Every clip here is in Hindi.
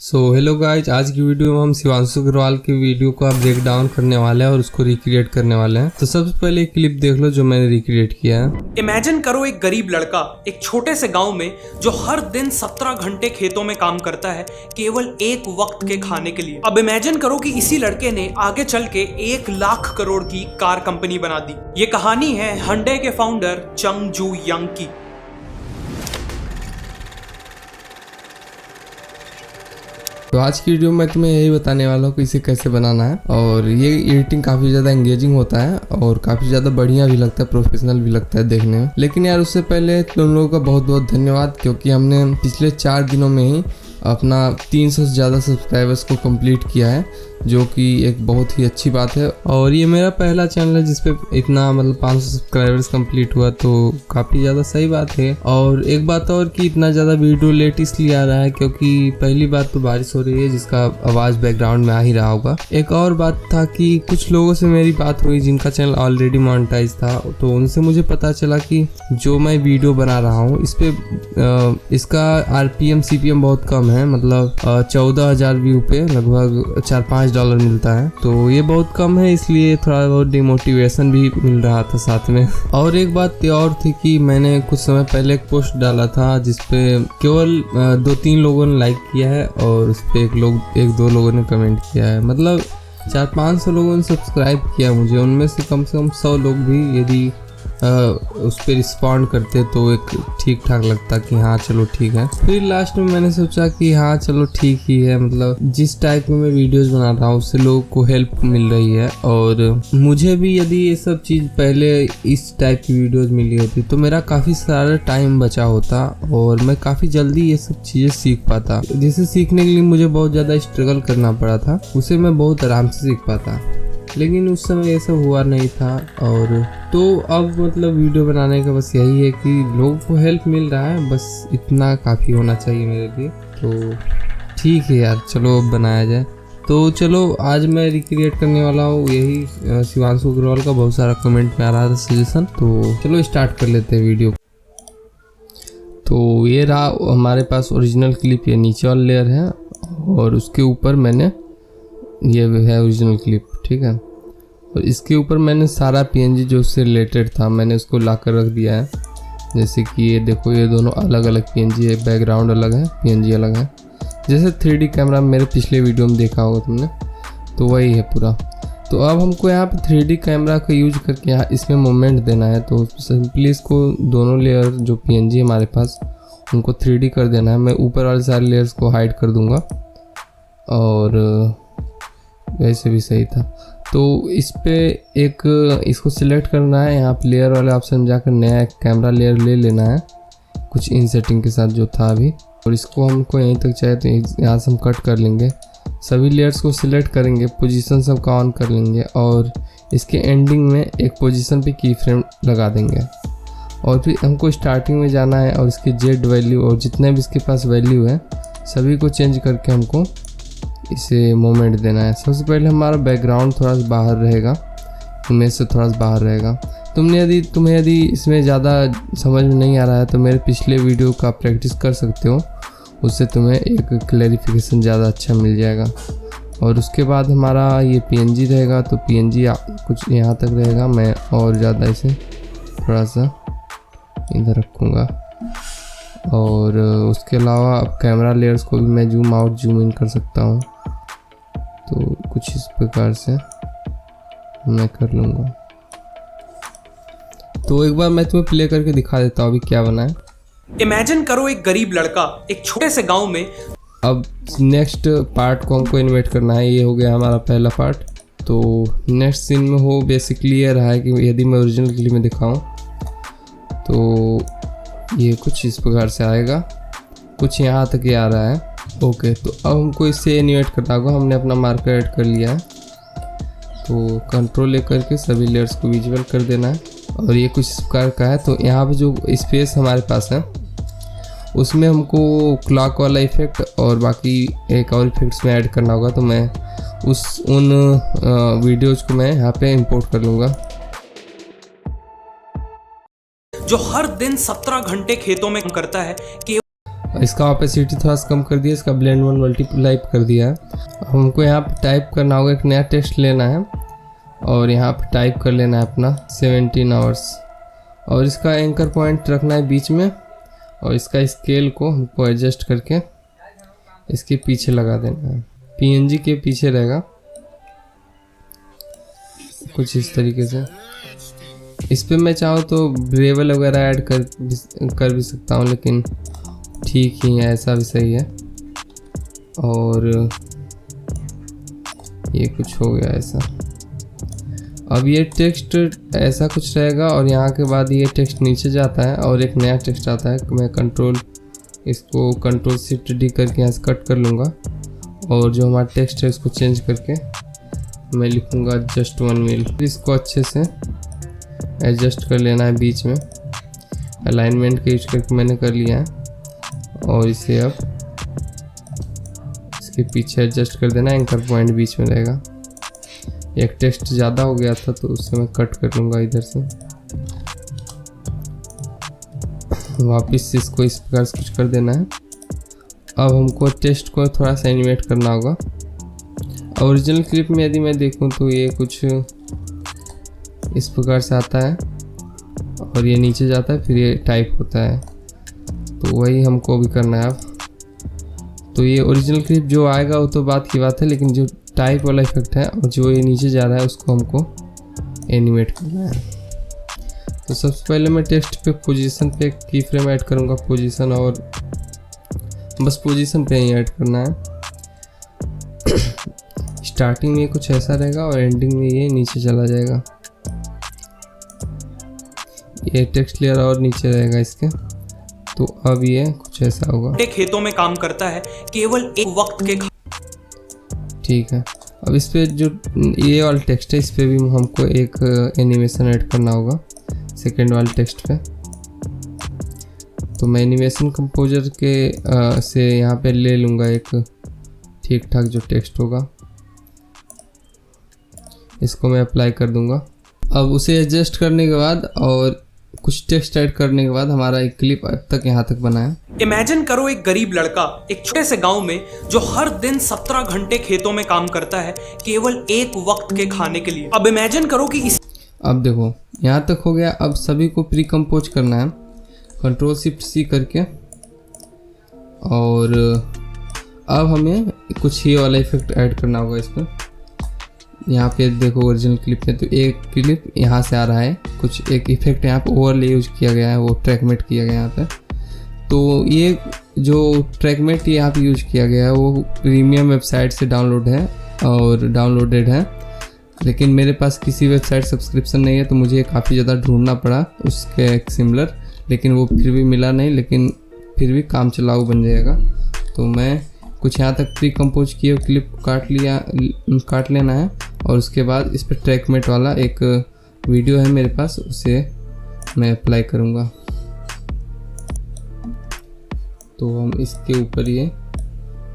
हेलो गाइज, आज की वीडियो में हम शिवांशु अग्रवाल की वीडियो का ब्रेक डाउन करने वाले हैं और उसको रिक्रिएट करने वाले हैं। तो सबसे पहले एक क्लिप देख लो जो मैंने रिक्रिएट किया है। इमेजिन करो एक गरीब लड़का एक छोटे से गांव में जो हर दिन 17 घंटे खेतों में काम करता है केवल एक वक्त के खाने के लिए। अब इमेजिन करो कि इसी लड़के ने आगे चल के 1 लाख करोड़ की कार कंपनी बना दी। ये कहानी है Hyundai के फाउंडर चंग जू यंग की। तो आज की वीडियो में तुम्हें यही बताने वाला हूँ कि इसे कैसे बनाना है। और ये एडिटिंग काफ़ी ज़्यादा एंगेजिंग होता है और काफ़ी ज़्यादा बढ़िया भी लगता है, प्रोफेशनल भी लगता है देखने में। लेकिन यार उससे पहले तुम लोगों का बहुत बहुत धन्यवाद, क्योंकि हमने पिछले 4 दिनों में ही अपना 300 से ज़्यादा सब्सक्राइबर्स को कंप्लीट किया है, जो कि एक बहुत ही अच्छी बात है। और ये मेरा पहला चैनल है जिसपे इतना 500 सब्सक्राइबर्स कंप्लीट हुआ, तो काफ़ी ज़्यादा सही बात है। और एक बात और कि इतना ज़्यादा वीडियो लेट इसलिए आ रहा है क्योंकि पहली बात तो बारिश हो रही है जिसका आवाज़ बैकग्राउंड में आ ही रहा होगा। एक और बात था कि कुछ लोगों से मेरी बात हुई जिनका चैनल ऑलरेडी मोनेटाइज था, तो उनसे मुझे पता चला कि जो मैं वीडियो बना रहा हूँ इस पर इसका RPM CPM बहुत कम है, मतलब 14,000 व्यू पे लगभग $4-5 मिलता है। तो ये बहुत कम है, इसलिए थोड़ा बहुत डिमोटिवेशन भी मिल रहा था साथ में। और एक बात और थी कि मैंने कुछ समय पहले एक पोस्ट डाला था जिसपे केवल 2-3 लोगों ने लाइक किया है और उस पर 1-2 लोगों ने कमेंट किया है। मतलब 400-500 लोगों ने सब्सक्राइब किया मुझे, उनमें से कम 100 लोग भी यदि उस पर रिस्पॉन्ड करते तो एक ठीक ठाक लगता कि हाँ चलो ठीक है। फिर लास्ट में मैंने सोचा कि हाँ चलो ठीक ही है, मतलब जिस टाइप में मैं वीडियोस बना रहा हूँ उससे लोगों को हेल्प मिल रही है। और मुझे भी यदि ये सब चीज़ पहले इस टाइप की वीडियोस मिली होती तो मेरा काफ़ी सारा टाइम बचा होता और मैं काफ़ी जल्दी ये सब चीज़ें सीख पाता। जिसे सीखने के लिए मुझे बहुत ज़्यादा स्ट्रगल करना पड़ा था, उसे मैं बहुत आराम से सीख पाता, लेकिन उस समय ये सब हुआ नहीं था। और तो अब मतलब वीडियो बनाने का बस यही है कि लोगों को हेल्प मिल रहा है, बस इतना काफ़ी होना चाहिए मेरे लिए। तो ठीक है यार, चलो अब बनाया जाए। तो चलो आज मैं रिक्रिएट करने वाला हूँ यही शिवांशु अग्रवाल का, बहुत सारा कमेंट में आ रहा था सजेशन, तो चलो स्टार्ट कर लेते हैं वीडियो। तो ये रहा हमारे पास ओरिजिनल क्लिप, ये नीचे वाला लेयर है और उसके ऊपर मैंने ये है ओरिजिनल क्लिप, ठीक है। और इसके ऊपर मैंने सारा PNG जो उससे रिलेटेड था मैंने उसको ला कर रख दिया है। जैसे कि ये देखो, ये दोनों अलग अलग PNG है, बैकग्राउंड अलग है, PNG अलग है। जैसे 3D कैमरा मेरे पिछले वीडियो में देखा होगा तुमने, तो वही है पूरा। तो अब हमको यहाँ पे 3D कैमरा का यूज करके यहाँ इसमें मूवमेंट देना है। तो सिंपली इसको दोनों लेयर जो PNG है हमारे पास उनको 3D कर देना है। मैं ऊपर वाले सारे लेयर्स को हाइड कर दूँगा और वैसे भी सही था। तो इस पे इसको सिलेक्ट करना है, यहाँ पे लेयर वाले ऑप्शन में जाकर नया एक कैमरा लेयर ले लेना है कुछ इन सेटिंग के साथ जो था अभी। और इसको हमको यहीं तक चाहिए तो यहाँ से हम कट कर लेंगे। सभी लेयर्स को सिलेक्ट करेंगे, पोजीशन सबका ऑन कर लेंगे और इसके एंडिंग में एक पोजीशन पे की फ्रेम लगा देंगे। और फिर हमको स्टार्टिंग में जाना है और इसके Z वैल्यू और जितने भी इसके पास वैल्यू है सभी को चेंज करके हमको इसे मोमेंट देना है। सबसे पहले हमारा बैकग्राउंड थोड़ा सा बाहर रहेगा, इमेज से थोड़ा सा बाहर रहेगा। तुम्हें यदि इसमें ज़्यादा समझ में नहीं आ रहा है तो मेरे पिछले वीडियो का प्रैक्टिस कर सकते हो, उससे तुम्हें एक क्लैरिफिकेशन ज़्यादा अच्छा मिल जाएगा। और उसके बाद हमारा ये PNG रहेगा, तो PNG कुछ यहाँ तक रहेगा। मैं और ज़्यादा इसे थोड़ा सा इधर रखूँगा। और उसके अलावा अब कैमरा लेयर्स को भी मैं जूम आउट जूम इन कर सकता हूँ, तो कुछ इस प्रकार से मैं कर लूँगा। तो एक बार मैं तुम्हें प्ले करके दिखा देता हूँ अभी क्या बना है। इमेजिन करो एक गरीब लड़का एक छोटे से गांव में। अब नेक्स्ट पार्ट को हमको इन्वेट करना है। ये हो गया हमारा पहला पार्ट। तो नेक्स्ट सीन में हो बेसिकली ये रहा है कि यदि मैं ओरिजिनल क्लिप में दिखाऊँ तो ये कुछ इस प्रकार से आएगा, कुछ यहाँ तक ये आ रहा है। ओके, तो अब हमको इससे एनिमेट करना होगा। हमने अपना मार्कर ऐड कर लिया है, तो कंट्रोल ले करके सभी लेयर्स को विजुअल कर देना है। और ये कुछ इस प्रकार का है। तो यहाँ पे जो स्पेस हमारे पास है उसमें हमको क्लॉक वाला इफेक्ट और बाकी एक और इफेक्ट्स में ऐड करना होगा। तो मैं उन वीडियोज़ को मैं यहाँ पे इंपोर्ट कर लूँगा। जो हर दिन 17 घंटे खेतों में काम करता है कि इसका ऑपेसिटी थोड़ा सा कम कर दिया, इसका ब्लेंड मोड मल्टीप्लाई कर दिया है। हमको यहाँ पे टाइप करना होगा, एक नया टेक्स्ट लेना है और यहाँ पे टाइप कर लेना है अपना 17 आवर्स, और इसका एंकर पॉइंट रखना है बीच में, और इसका स्केल को हमको एडजस्ट करके इसके पीछे लगा देना है, PNG के पीछे रहेगा कुछ इस तरीके से। इस पे मैं चाहूँ तो ब्रेवल वगैरह ऐड कर भी सकता हूँ, लेकिन ठीक ही है, ऐसा भी सही है। और ये कुछ हो गया ऐसा। अब ये टेक्स्ट ऐसा कुछ रहेगा और यहाँ के बाद ये टेक्स्ट नीचे जाता है और एक नया टेक्स्ट आता है। मैं इसको कंट्रोल शिफ्ट डी करके यहाँ से कट कर लूँगा, और जो हमारा टेक्स्ट है उसको चेंज करके मैं लिखूँगा जस्ट 1 मील। इसको अच्छे से एडजस्ट कर लेना है बीच में, अलाइनमेंट का यूज करके मैंने कर लिया है, और इसे अब इसके पीछे एडजस्ट कर देना, एंकर पॉइंट बीच में रहेगा। एक टेक्स्ट ज़्यादा हो गया था तो उससे मैं कट कर लूँगा इधर से। वापस इसको इस प्रकार से कुछ कर देना है। अब हमको टेक्स्ट को थोड़ा सा एनिमेट करना होगा। ओरिजिनल क्लिप में यदि मैं देखूं तो ये कुछ इस प्रकार से आता है और ये नीचे जाता है, फिर ये टाइप होता है, तो वही हमको भी करना है। अब तो ये ओरिजिनल क्लिप जो आएगा वो तो बात की बात है, लेकिन जो टाइप वाला इफेक्ट है और जो ये नीचे जा रहा है उसको हमको एनिमेट करना है। तो सबसे पहले मैं टेक्स्ट पे पोजीशन पे की फ्रेम ऐड करूँगा, पोजीशन, और बस पोजीशन पे ही ऐड करना है। स्टार्टिंग में कुछ ऐसा रहेगा और एंडिंग में ये नीचे चला जाएगा। ये टेक्स्ट लेयर और नीचे रहेगा इसके, तो अब ये कुछ ऐसा होगा। खेतों में काम करता है केवल एक वक्त के। ठीक है, अब इस पे जो ये वाला टेक्स्ट है इस पे भी हमको एक एनिमेशन ऐड करना होगा सेकेंड वाले टेक्स्ट पे। तो मैं एनिमेशन कंपोजर के से यहाँ पे ले लूँगा एक ठीक ठाक जो टेक्स्ट होगा, इसको मैं अप्लाई कर दूँगा। अब उसे एडजस्ट करने के बाद और कुछ टेक्स्ट ऐड करने के बाद हमारा एक क्लिप अब तक यहाँ तक बना है। इमेजिन करो एक गरीब लड़का एक छोटे से गांव में जो हर दिन 17 घंटे खेतों में काम करता है केवल एक वक्त के खाने के लिए। अब इमेजिन करो कि अब देखो यहाँ तक हो गया। अब सभी को प्री कंपोज करना है कंट्रोल शिफ्ट सी करके, और अब हमें कुछ ये वाला इफेक्ट ऐड करना होगा इस पर। यहाँ पे देखो ओरिजिनल क्लिप में तो एक क्लिप यहाँ से आ रहा है, कुछ एक इफेक्ट यहाँ पे ओवरले यूज किया गया है, वो ट्रैकमेट किया गया यहाँ पे। तो ये जो ट्रैकमेट यहाँ पे यूज किया गया है वो प्रीमियम वेबसाइट से डाउनलोड है और डाउनलोडेड है, लेकिन मेरे पास किसी वेबसाइट सब्सक्रिप्शन नहीं है, तो मुझे काफ़ी ज़्यादा ढूंढना पड़ा उसके एक सिमिलर, लेकिन वो फिर भी मिला नहीं, लेकिन फिर भी काम चलाऊ बन जाएगा। तो मैं कुछ यहाँ तक प्री कंपोज किए क्लिप काट लेना है, और उसके बाद इस पर ट्रैकमेट वाला एक वीडियो है मेरे पास, उसे मैं अप्लाई करूँगा। तो हम इसके ऊपर ये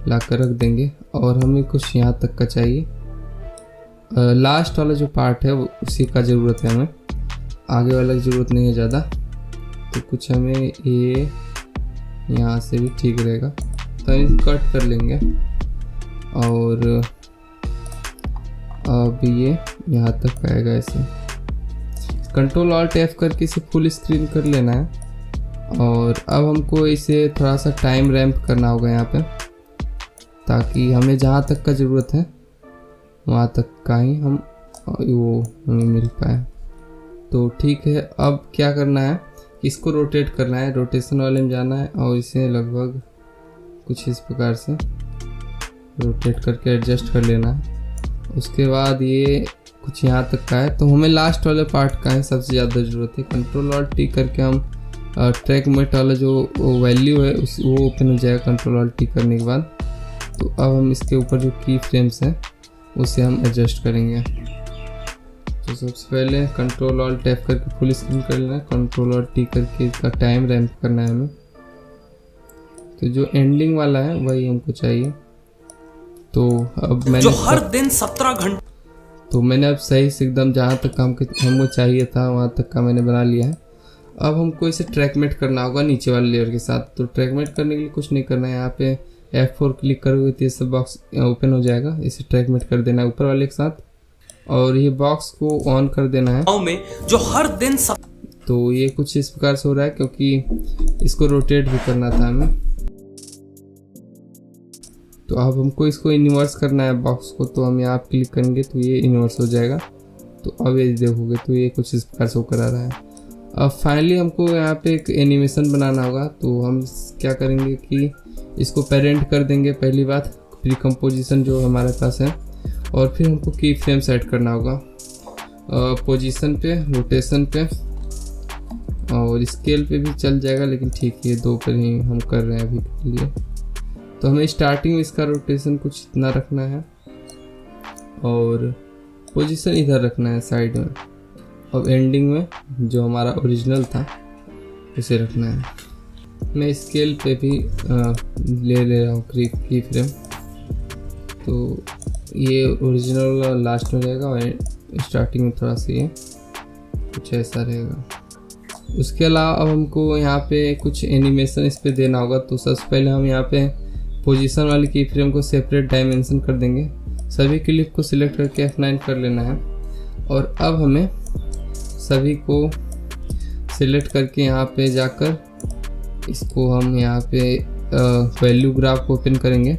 ला कर रख देंगे, और हमें कुछ यहाँ तक का चाहिए। लास्ट वाला जो पार्ट है वो उसी का ज़रूरत है हमें, आगे वाला की ज़रूरत नहीं है ज़्यादा। तो कुछ हमें ये यहाँ से भी ठीक रहेगा, तो हम कट कर लेंगे। और अब ये यहाँ तक आएगा ऐसे। कंट्रोल ऑल्ट एफ करके इसे फुल स्क्रीन कर लेना है, और अब हमको इसे थोड़ा सा टाइम रैंप करना होगा यहाँ पे, ताकि हमें जहाँ तक का ज़रूरत है वहाँ तक का ही वो हमें मिल पाए। तो ठीक है, अब क्या करना है, इसको रोटेट करना है, रोटेशन वाले में जाना है और इसे लगभग कुछ इस प्रकार से रोटेट करके एडजस्ट कर लेना है। उसके बाद ये कुछ यहाँ तक का है, तो हमें लास्ट वाले पार्ट का है सबसे ज़्यादा ज़रूरत है। कंट्रोल ऑल्ट टी करके हम ट्रैकमेट वाला जो वैल्यू है वो ओपन हो जाएगा कंट्रोल ऑल्ट टी करने के बाद। तो अब हम इसके ऊपर जो की फ्रेम्स हैं उसे हम एडजस्ट करेंगे। तो सबसे पहले कंट्रोल ऑल्ट टैप करके फुल स्क्रीन कर लेना है, कंट्रोल ऑल्ट टी करके इसका टाइम रैंप करना है हमें। तो जो एंडिंग वाला है वही हमको चाहिए। तो अब मैंने जो हर दिन 17 घंटे, तो मैंने अब सही से एकदम जहाँ तक हमको चाहिए था वहाँ तक का मैंने बना लिया है। अब हमको इसे ट्रैकमेट करना होगा नीचे वाले लेयर के साथ। तो ट्रैकमेट करने के लिए कुछ नहीं करना है, यहाँ पे F4 क्लिक करोगे तो ये सब बॉक्स ओपन हो जाएगा। इसे ट्रैकमेट कर देना है ऊपर वाले के साथ और ये बॉक्स को ऑन कर देना है। में जो हर दिन तो ये कुछ इस प्रकार से हो रहा है क्योंकि इसको रोटेट भी करना था हमें। तो अब हमको इसको इन्वर्स करना है बॉक्स को, तो हम यहाँ क्लिक करेंगे तो ये इन्वर्स हो जाएगा। तो अब ये देखोगे तो ये कुछ इस प्रकार से होकर आ रहा है। अब फाइनली हमको यहाँ पे एक एनिमेशन बनाना होगा। तो हम क्या करेंगे कि इसको पेरेंट कर देंगे पहली बात, प्री कंपोजिशन जो हमारे पास है, और फिर हमको की फ्रेम सेट करना होगा पोजीशन पे, रोटेशन पे और स्केल पे भी चल जाएगा, लेकिन ठीक है 2 पर ही हम कर रहे हैं अभी के लिए। तो हमें स्टार्टिंग में इसका रोटेशन कुछ इतना रखना है और पोजीशन इधर रखना है साइड में। अब एंडिंग में जो हमारा ओरिजिनल था उसे रखना है। मैं स्केल पे भी ले रहा हूँ की फ्रेम। तो ये ओरिजिनल लास्ट में रहेगा और स्टार्टिंग में थोड़ा सा ये कुछ ऐसा रहेगा। उसके अलावा अब हमको यहाँ पे कुछ एनिमेशन इस पे देना होगा। तो सबसे पहले हम यहाँ पे पोजीशन वाली की फ्रेम को सेपरेट डायमेंशन कर देंगे। सभी क्लिप को सिलेक्ट करके F9 कर लेना है और अब हमें सभी को सिलेक्ट करके यहाँ पे जाकर इसको हम यहाँ पे वैल्यू ग्राफ को ओपन करेंगे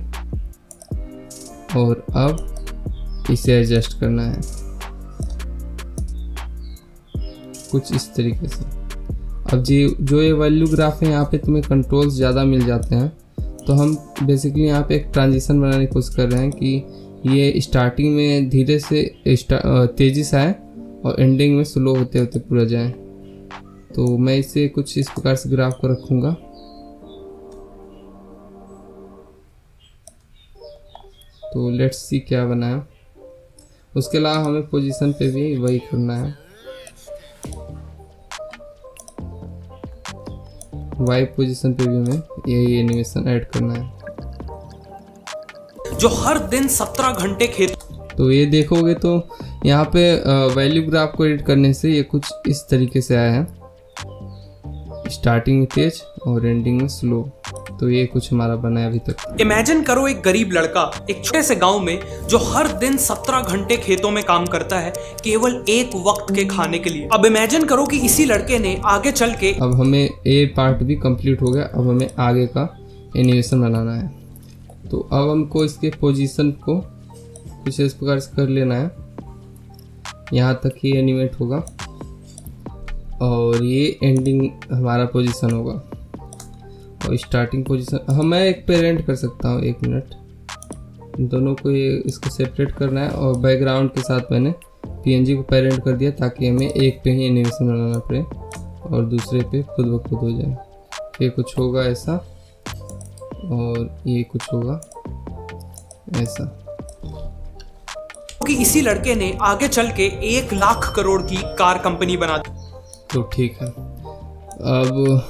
और अब इसे एडजस्ट करना है कुछ इस तरीके से। अब जो ये वैल्यू ग्राफ है यहाँ पे तुम्हें कंट्रोल्स ज़्यादा मिल जाते हैं। तो हम बेसिकली यहाँ पे एक ट्रांजिशन बनाने की कोशिश कर रहे हैं कि ये स्टार्टिंग में धीरे से तेज़ी से आए और एंडिंग में स्लो होते होते पूरा जाए। तो मैं इसे कुछ इस प्रकार से ग्राफ को रखूँगा। तो लेट्स सी क्या बना है। उसके अलावा हमें पोजीशन पे भी वही करना है, वाई पोजीशन पे भी हमें यही एनिमेशन ऐड करना है जो हर दिन 17 घंटे खेत। तो ये देखोगे तो यहाँ पे वैल्यू ग्राफ को एडिट करने से ये कुछ इस तरीके से आया है, स्टार्टिंग में तेज और एंडिंग में स्लो। तो ये कुछ हमारा बना है अभी तक। इमेजिन करो एक गरीब लड़का एक छोटे से गांव में जो हर दिन 17 घंटे खेतों में काम करता है केवल एक वक्त के खाने के लिए। अब इमेजिन करो कि इसी लड़के ने आगे चल के अब हमें ए पार्ट भी कंप्लीट हो गया। अब हमें आगे का एनिमेशन बनाना है। तो अब हमको इसके पोजीशन को कुछ इस प्रकार से कर लेना है, यहाँ तक ही एनिमेट होगा और ये एंडिंग हमारा पोजीशन होगा और स्टार्टिंग पोजीशन मैं एक पेरेंट कर सकता हूँ। 1 मिनट, दोनों को ये इसको सेपरेट करना है और बैकग्राउंड के साथ मैंने PNG को पेरेंट कर दिया ताकि हमें एक पे ही एनिमेशन बनाना पड़े और दूसरे पे खुद ब खुद हो जाए। ये कुछ होगा ऐसा और ये कुछ होगा ऐसा। कि इसी लड़के ने आगे चल के 1 लाख करोड़ की कार कंपनी बना दी। तो ठीक है, अब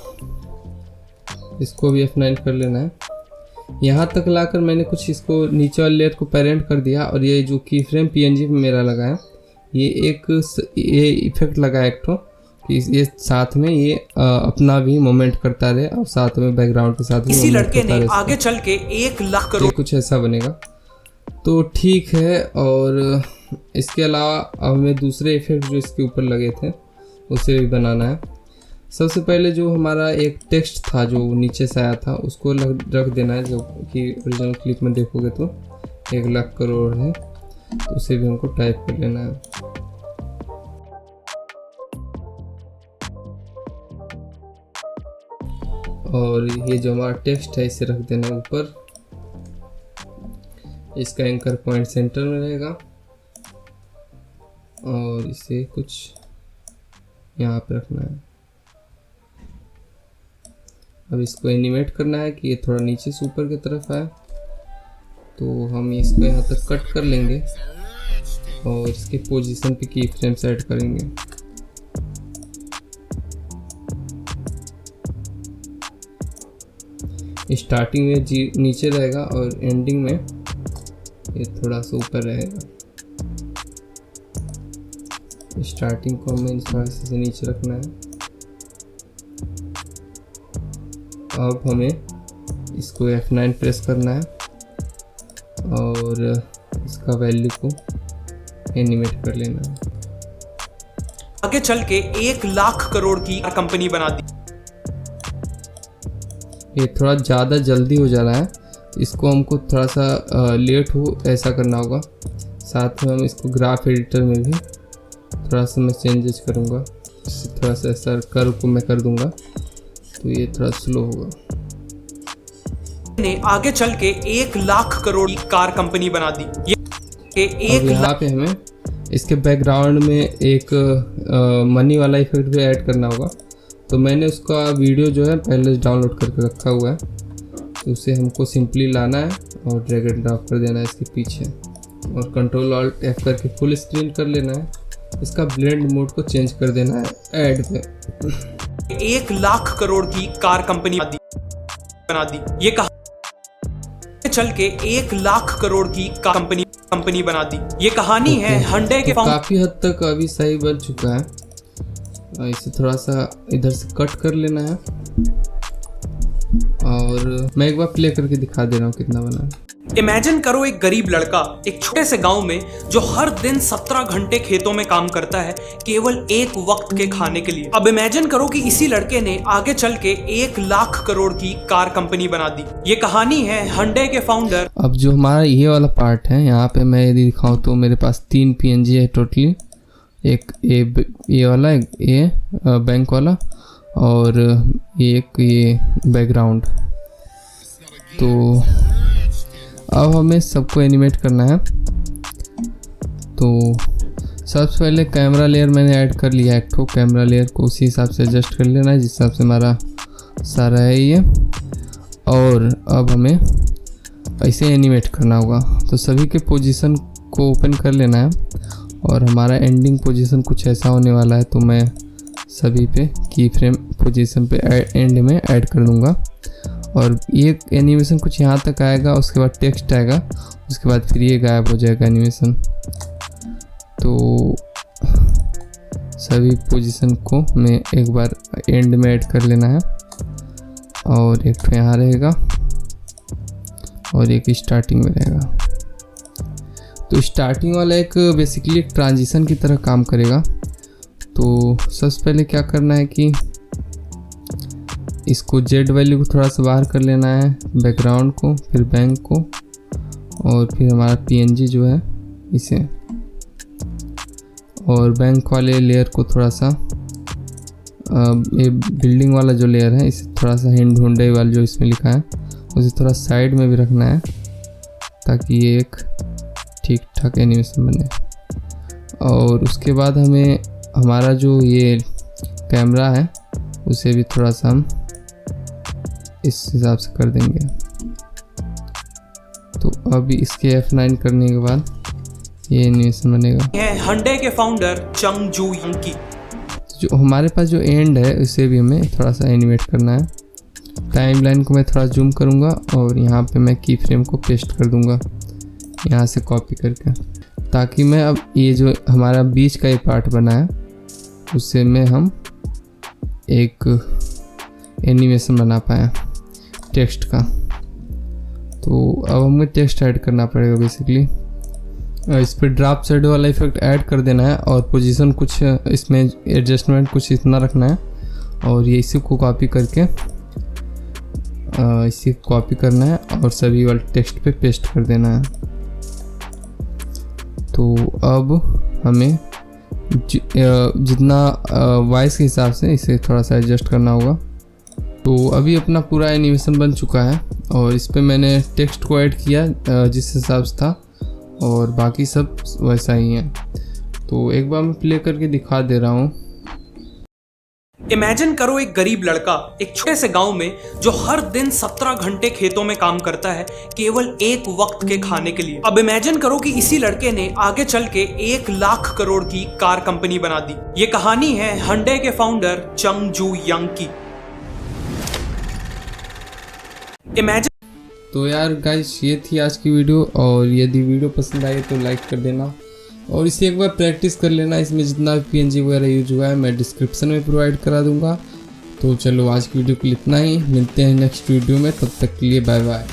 इसको भी F9 कर लेना है। यहाँ तक लाकर मैंने कुछ इसको नीचे वाले लेयर को पेरेंट कर दिया और ये जो की फ्रेम PNG पे मेरा लगा है ये इफेक्ट लगा है एक ठो कि ये साथ में ये अपना भी मोमेंट करता रहे और साथ में बैकग्राउंड के साथ इसी लड़के ने आगे चल के 1 लाख करोड़ कुछ ऐसा बनेगा। तो ठीक है, और इसके अलावा अब हमें दूसरे इफेक्ट जो इसके ऊपर लगे थे उसे भी बनाना है। सबसे पहले जो हमारा एक टेक्स्ट था जो नीचे से आया था उसको रख देना है, जो कि ओरिजिनल क्लिप में देखोगे तो 1 लाख करोड़ है, तो उसे भी हमको टाइप कर लेना है। और ये जो हमारा टेक्स्ट है इसे रख देना है ऊपर, इसका एंकर पॉइंट सेंटर में रहेगा और इसे कुछ यहाँ पे रखना है। अब इसको एनिमेट करना है कि ये थोड़ा नीचे से ऊपर की तरफ आए, तो हम इसको यहाँ तक कट कर लेंगे और इसके पोजीशन पे की फ्रेम सेट करेंगे। स्टार्टिंग में नीचे रहेगा और एंडिंग में ये थोड़ा सा ऊपर रहेगा। स्टार्टिंग को हमें थोड़ा से नीचे रखना है अब हमें इसको F9 प्रेस करना है और इसका वैल्यू को एनिमेट कर लेना है। आगे चल के 1 लाख करोड़ की कंपनी बना दी। ये थोड़ा ज़्यादा जल्दी हो जा रहा है, इसको हमको थोड़ा सा लेट हो ऐसा करना होगा। साथ में हम इसको ग्राफ एडिटर में भी थोड़ा सा मैं चेंजेस करूँगा, थोड़ा सा ऐसा कर्व को मैं कर दूँगा तो ये थोड़ा स्लो होगा। ने आगे चल के 1 लाख करोड़ की कार कंपनी बना दी। ये एक यहाँ पे हमें इसके बैकग्राउंड में एक मनी वाला इफेक्ट भी ऐड करना होगा, तो मैंने उसका वीडियो जो है पहले डाउनलोड करके रखा हुआ है, तो उसे हमको सिंपली लाना है और ड्रैग एंड ड्रॉप कर देना है इसके पीछे और कंट्रोल ऑल्ट F करके फुल स्क्रीन कर लेना है। इसका ब्लेंड मोड को चेंज कर देना है ऐड पे। 1 लाख करोड़ की कार कंपनी बना दी। ये कहा चल के 1 लाख करोड़ की कंपनी बना दी। ये कहानी है Hyundai के काफी हद तक अभी सही बन चुका है। इसे थोड़ा सा इधर से कट कर लेना है और मैं एक बार प्ले करके दिखा दे रहा हूँ कितना बना है। इमेजिन करो एक गरीब लड़का एक छोटे से गांव में जो हर दिन 17 घंटे खेतों में काम करता है केवल एक वक्त के खाने के लिए। अब इमेजिन करो कि इसी लड़के ने आगे चल के 1 लाख करोड़ की कार कंपनी बना दी। ये कहानी है Hyundai के फाउंडर। अब जो हमारा ये वाला पार्ट है, यहाँ पे मैं यदि दिखाऊं तो मेरे पास 3 PNG है टोटली, एक ये वाला, एक ये बैंक वाला और एक ये बैकग्राउंड। तो अब हमें सबको एनिमेट करना है। तो सबसे पहले कैमरा लेयर मैंने ऐड कर लिया, एक ठो कैमरा लेयर को उसी हिसाब से एडजस्ट कर लेना है जिस हिसाब से हमारा सारा है ये। और अब हमें ऐसे एनिमेट करना होगा, तो सभी के पोजीशन को ओपन कर लेना है और हमारा एंडिंग पोजीशन कुछ ऐसा होने वाला है। तो मैं सभी पे की फ्रेम पोजीशन पे एंड में ऐड कर दूंगा और ये एनिमेशन कुछ यहाँ तक आएगा, उसके बाद टेक्स्ट आएगा, उसके बाद फिर ये गायब हो जाएगा एनिमेशन। तो सभी पोजीशन को मैं एक बार एंड में ऐड कर लेना है और एक तो यहाँ रहेगा और एक स्टार्टिंग में रहेगा। तो स्टार्टिंग वाला एक बेसिकली एक ट्रांजिशन की तरह काम करेगा। तो सबसे पहले क्या करना है कि इसको जेड वैल्यू को थोड़ा सा बाहर कर लेना है, बैकग्राउंड को, फिर बैंक को और फिर हमारा PNG जो है इसे, और बैंक वाले लेयर को थोड़ा सा ये बिल्डिंग वाला जो लेयर है इसे थोड़ा सा Hyundai वाला जो इसमें लिखा है उसे थोड़ा साइड में भी रखना है ताकि ये एक ठीक ठाक एनिमेशन बने। और उसके बाद हमें हमारा जो ये कैमरा है उसे भी थोड़ा सा हम इस हिसाब से कर देंगे। तो अभी इसके F9 करने के बाद ये एनिमेशन बनेगा। Hyundai के फाउंडर चंग जू यंग की। जो हमारे पास जो एंड है उसे भी हमें थोड़ा सा एनिमेट करना है। टाइमलाइन को मैं थोड़ा जूम करूँगा और यहाँ पे मैं की फ्रेम को पेस्ट कर दूँगा यहाँ से कॉपी करके, ताकि मैं अब ये जो हमारा बीच का ये पार्ट बना है उससे में हम एक एनिमेशन बना पाए टेक्स्ट का। तो अब हमें टेक्स्ट ऐड करना पड़ेगा बेसिकली। इस पर ड्रॉप शैडो वाला इफेक्ट ऐड कर देना है और पोजीशन कुछ इसमें एडजस्टमेंट कुछ इतना रखना है और ये इसी को कॉपी करके इसी को कॉपी करना है और सभी वाले टेक्स्ट पे पेस्ट कर देना है। तो अब हमें जितना वॉइस के हिसाब से इसे थोड़ा सा एडजस्ट करना होगा। तो अभी अपना पूरा एनिमेशन बन चुका है और इस पे मैंने टेक्स्ट को ऐड किया जिस हिसाब से था और बाकी सब वैसा ही है। तो एक बार मैं प्ले करके दिखा दे रहा हूँ। इमेजिन करो एक गरीब लड़का एक छोटे से गांव में जो हर दिन 17 घंटे खेतों में काम करता है केवल एक वक्त के खाने के लिए। अब इमेजिन करो कि इसी लड़के ने आगे चल के 1 लाख करोड़ की कार कंपनी बना दी। ये कहानी है Hyundai के फाउंडर चंग जू यंग की। इमेजिन। तो यार गाइस ये थी आज की वीडियो और यदि वीडियो पसंद आई तो लाइक कर देना और इसे एक बार प्रैक्टिस कर लेना। इसमें जितना भी PNG वगैरह यूज हुआ है मैं डिस्क्रिप्शन में प्रोवाइड करा दूंगा। तो चलो आज की वीडियो के लिए इतना ही, मिलते हैं नेक्स्ट वीडियो में, तब तक के लिए बाय बाय।